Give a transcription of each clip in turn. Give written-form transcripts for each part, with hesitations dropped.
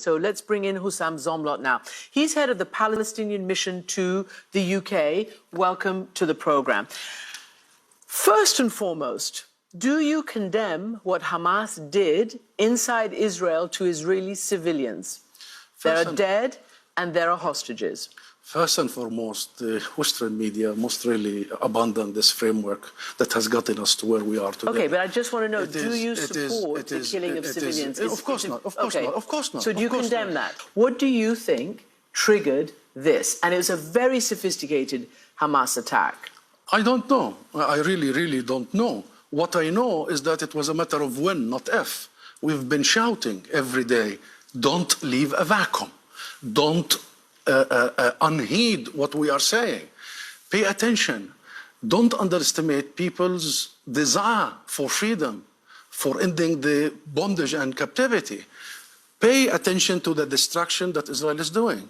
So let's bring in Lehsam Zomlot now. He's head of the Palestinian mission to the UK. Welcome to the program. First and foremost, do you condemn what Hamas did inside Israel to Israeli civilians? There are dead and there are hostages. First and foremost, the Western media must really abandon this framework that has gotten us to where we are today. Okay, but I just want to know, do you support the killing of civilians? Of course not, of course not, of course not. So do you condemn that? What do you think triggered this? And it was a very sophisticated Hamas attack. I don't know. I really don't know. What I know is that it was a matter of when, not if. We've been shouting every day, don't leave a vacuum. Don't unheed what we are saying. Pay attention. Don't underestimate people's desire for freedom, for ending the bondage and captivity. Pay attention to the destruction that Israel is doing.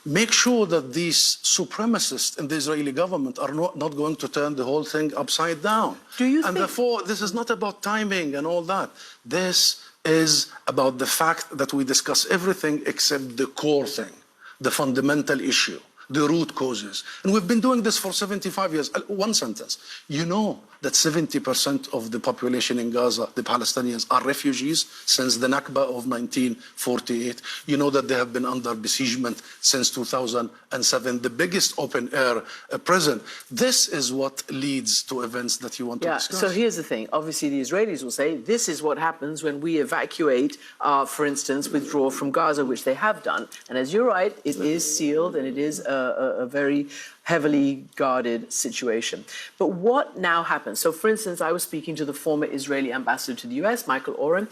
Make sure that these supremacists in the Israeli government are not going to turn the whole thing upside down. And therefore, this is not about timing and all that. This is about the fact that we discuss everything except the core thing, the fundamental issue, the root causes. And we've been doing this for 75 years. One sentence. You know that 70% of the population in Gaza, the Palestinians, are refugees since the Nakba of 1948. You know that they have been under besiegement since 2007, the biggest open-air prison. This is what leads to events that you want to discuss. So here's the thing. Obviously, the Israelis will say this is what happens when we evacuate, for instance, withdraw from Gaza, which they have done. And as you're right, it is sealed and it is a very heavily guarded situation. But what now happens? So, for instance, I was speaking to the former Israeli ambassador to the US, Michael Oren,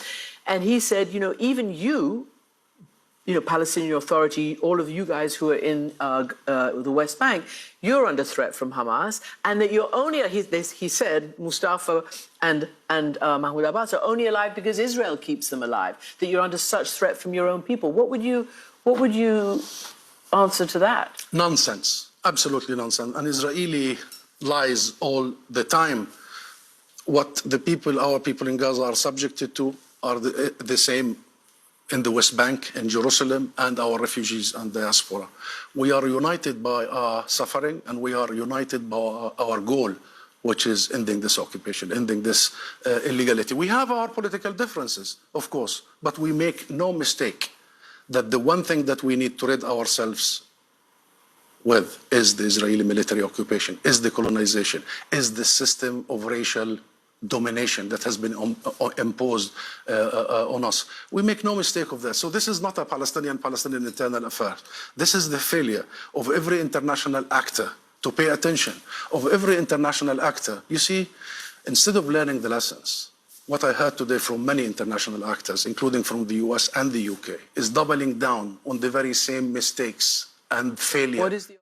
and he said, even you, Palestinian Authority, all of you guys who are in the West Bank, you're under threat from Hamas, and that you're only, he said, Mustafa and Mahmoud Abbas are only alive because Israel keeps them alive, that you're under such threat from your own people. What would you answer to that? Nonsense. Absolutely nonsense. And Israeli lies all the time. What our people in Gaza are subjected to are the same in the West Bank, in Jerusalem, and our refugees and diaspora. We are united by our suffering, and we are united by our goal, which is ending this occupation, ending this illegality. We have our political differences, of course, but we make no mistake that the one thing that we need to rid ourselves with is the Israeli military occupation, is the colonization, is the system of racial domination that has been imposed on us. We make no mistake of that. So this is not a Palestinian internal affair. This is the failure of every international actor to pay attention, of every international actor. You see, instead of learning the lessons, what I heard today from many international actors, including from the US and the UK, is doubling down on the very same mistakes and failure. What is the